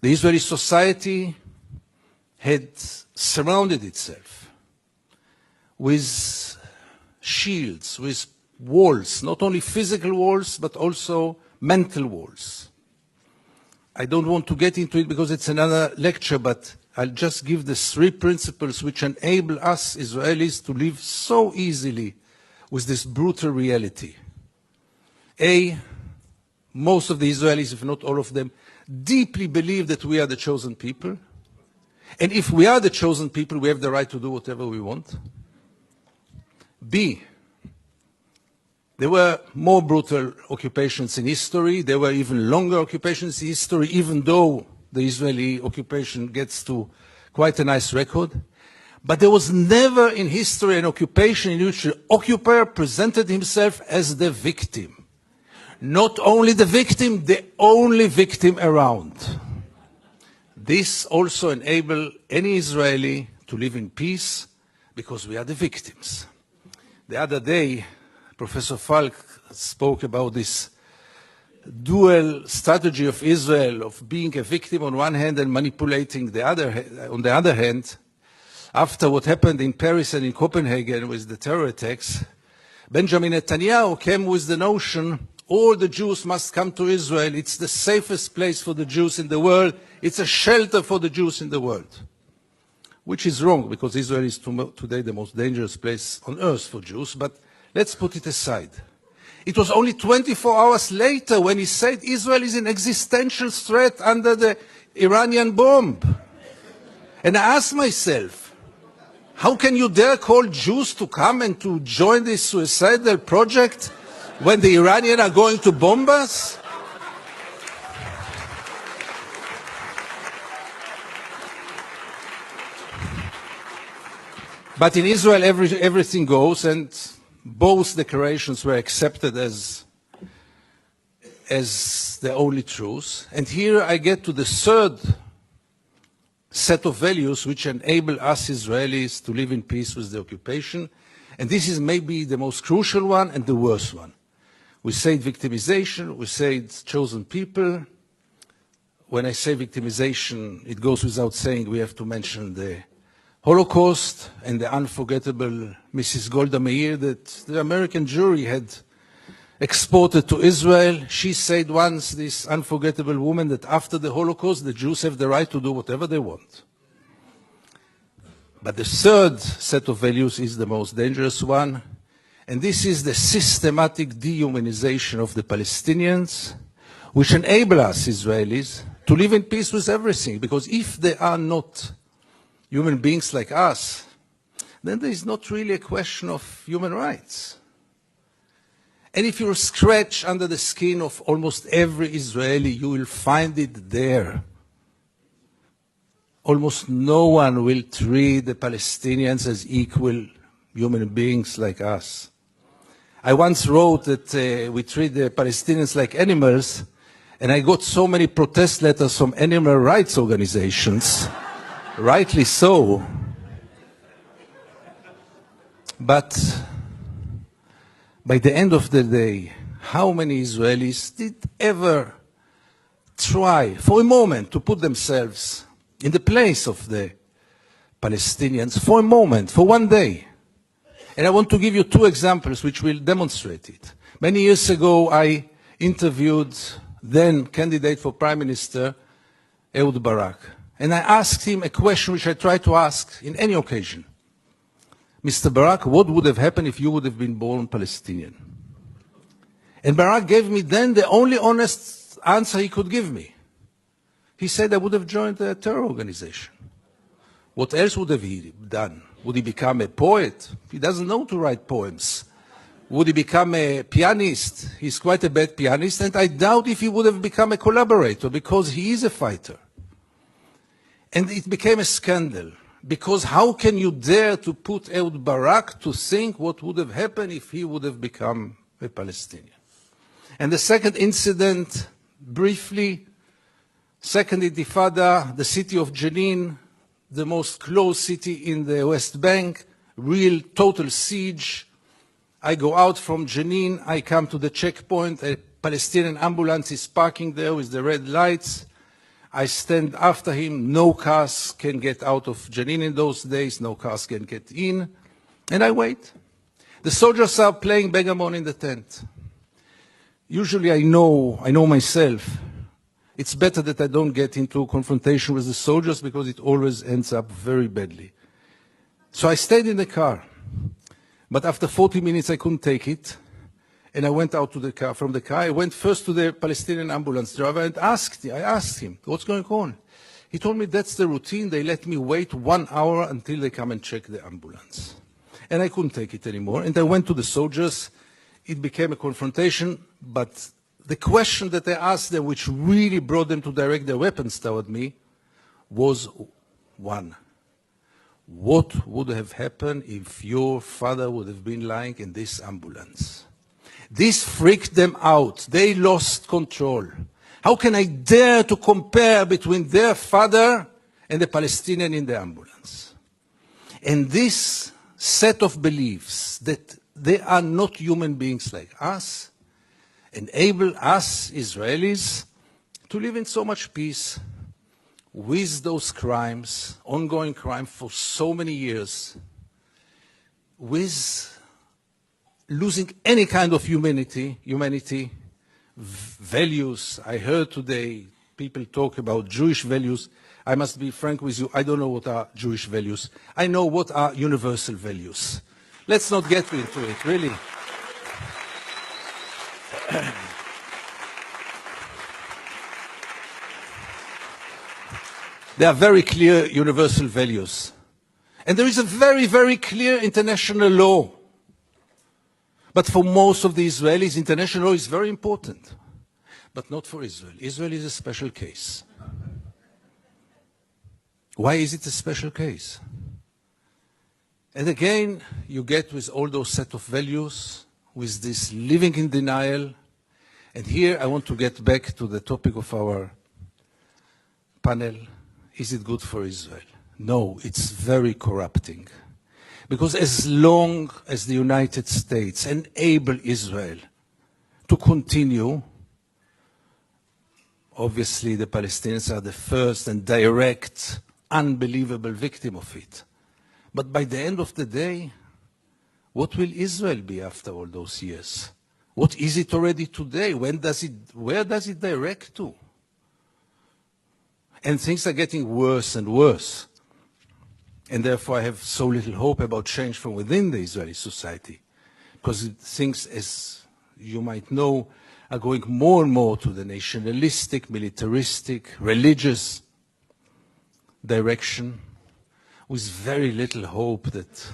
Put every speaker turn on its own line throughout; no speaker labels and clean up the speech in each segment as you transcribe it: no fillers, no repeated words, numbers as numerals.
The Israeli society had surrounded itself with shields, with walls, not only physical walls, but also mental walls. I don't want to get into it because it's another lecture, but I'll just give the 3 principles which enable us Israelis to live so easily with this brutal reality. A, most of the Israelis, if not all of them, deeply believe that we are the chosen people. And if we are the chosen people, we have the right to do whatever we want. B, there were more brutal occupations in history. There were even longer occupations in history, even though the Israeli occupation gets to quite a nice record. But there was never in history an occupation in which the occupier presented himself as the victim. Not only the victim, the only victim around. This also enables any Israeli to live in peace because we are the victims. The other day, Professor Falk spoke about this dual strategy of Israel of being a victim on one hand and manipulating on the other hand. After what happened in Paris and in Copenhagen with the terror attacks, Benjamin Netanyahu came with the notion all the Jews must come to Israel. It's the safest place for the Jews in the world. It's a shelter for the Jews in the world. Which is wrong, because Israel is today the most dangerous place on earth for Jews. But let's put it aside. It was only 24 hours later when he said Israel is an existential threat under the Iranian bomb. And I asked myself, how can you dare call Jews to come and to join this suicidal project when the Iranians are going to bomb us? But in Israel, everything goes, and both declarations were accepted as the only truth. And here I get to the third set of values which enable us Israelis to live in peace with the occupation. And this is maybe the most crucial one and the worst one. We say victimization, we say chosen people. When I say victimization, it goes without saying we have to mention the Holocaust and the unforgettable Mrs. Golda Meir that the American jury had exported to Israel. She said once, this unforgettable woman, that after the Holocaust, the Jews have the right to do whatever they want. But the third set of values is the most dangerous one, and this is the systematic dehumanization of the Palestinians, which enable us Israelis to live in peace with everything, because if they are not human beings like us, then there is not really a question of human rights. And if you scratch under the skin of almost every Israeli, you will find it there. Almost no one will treat the Palestinians as equal human beings like us. I once wrote that we treat the Palestinians like animals, and I got so many protest letters from animal rights organizations. Rightly so. But by the end of the day, how many Israelis did ever try for a moment to put themselves in the place of the Palestinians for a moment, for one day? And I want to give you 2 examples which will demonstrate it. Many years ago, I interviewed then candidate for Prime Minister Ehud Barak. And I asked him a question which I try to ask in any occasion. Mr. Barak, what would have happened if you would have been born Palestinian? And Barak gave me then the only honest answer he could give me. He said, I would have joined a terror organization. What else would have he done? Would he become a poet? He doesn't know to write poems. Would he become a pianist? He's quite a bad pianist, and I doubt if he would have become a collaborator, because he is a fighter. And it became a scandal, because how can you dare to put Ehud Barak to think what would have happened if he would have become a Palestinian? And the second incident, briefly, Second Intifada, the city of Jenin, the most closed city in the West Bank, real total siege. I go out from Jenin, I come to the checkpoint, a Palestinian ambulance is parking there with the red lights. I stand after him. No cars can get out of Jenin in those days. No cars can get in. And I wait. The soldiers are playing backgammon in the tent. Usually I know myself. It's better that I don't get into confrontation with the soldiers because it always ends up very badly. So I stayed in the car. But after 40 minutes I couldn't take it. And I went out to the car. From the car, I went first to the Palestinian ambulance driver and I asked him, what's going on? He told me that's the routine. They let me wait 1 hour until they come and check the ambulance. And I couldn't take it anymore. And I went to the soldiers. It became a confrontation. But the question that I asked them, which really brought them to direct their weapons toward me, was one. What would have happened if your father would have been lying in this ambulance? This freaked them out. They lost control. How can I dare to compare between their father and the Palestinian in the ambulance? And this set of beliefs that they are not human beings like us enable us Israelis to live in so much peace with those crimes, ongoing crime for so many years, with losing any kind of humanity, values. I heard today people talk about Jewish values. I must be frank with you, I don't know what are Jewish values. I know what are universal values. Let's not get into it, really. There are very clear universal values. And there is a very, very clear international law. But for most of the Israelis, international law is very important. But not for Israel. Israel is a special case. Why is it a special case? And again, you get with all those set of values, with this living in denial. And here I want to get back to the topic of our panel. Is it good for Israel? No, it's very corrupting. Because as long as the United States enable Israel to continue, obviously the Palestinians are the first and direct, unbelievable victim of it. But by the end of the day, what will Israel be after all those years? What is it already today? Where does it direct to? And things are getting worse and worse. And therefore I have so little hope about change from within the Israeli society. Because things, as you might know, are going more and more to the nationalistic, militaristic, religious direction, with very little hope that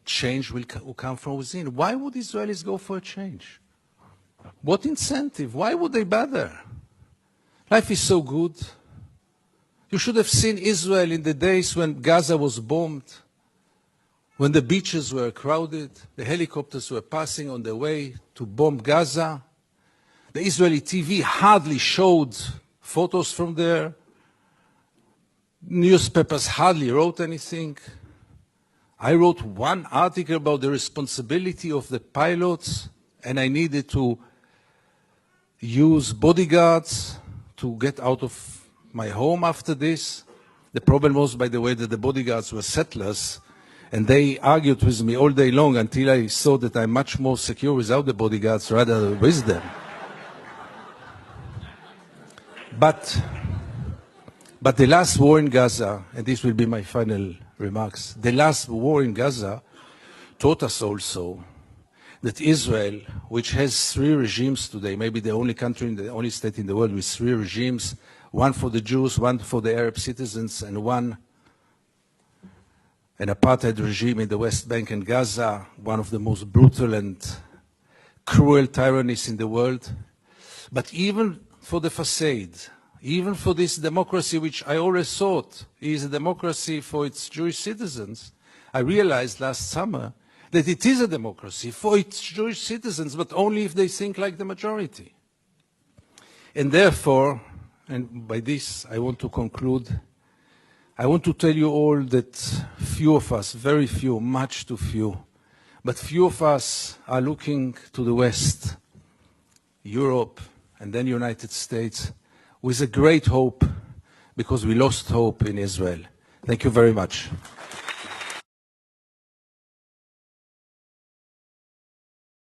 change will come from within. Why would Israelis go for a change? What incentive? Why would they bother? Life is so good. You should have seen Israel in the days when Gaza was bombed, when the beaches were crowded, the helicopters were passing on their way to bomb Gaza. The Israeli TV hardly showed photos from there. Newspapers hardly wrote anything. I wrote one article about the responsibility of the pilots, and I needed to use bodyguards to get out of my home after this. The problem was, by the way, that the bodyguards were settlers, and they argued with me all day long until I saw that I'm much more secure without the bodyguards rather than with them. But the last war in Gaza, and this will be my final remarks, the last war in Gaza taught us also that Israel, which has 3 regimes today, maybe the only country, the only state in the world with 3 regimes, one for the Jews, one for the Arab citizens, and an apartheid regime in the West Bank and Gaza, one of the most brutal and cruel tyrannies in the world. But even for the facade, even for this democracy, which I always thought is a democracy for its Jewish citizens, I realized last summer that it is a democracy for its Jewish citizens, but only if they think like the majority. And therefore, and by this I want to conclude, I want to tell you all that few of us, very few, much too few, but few of us are looking to the West, Europe, and then United States, with a great hope because we lost hope in Israel. Thank you very much.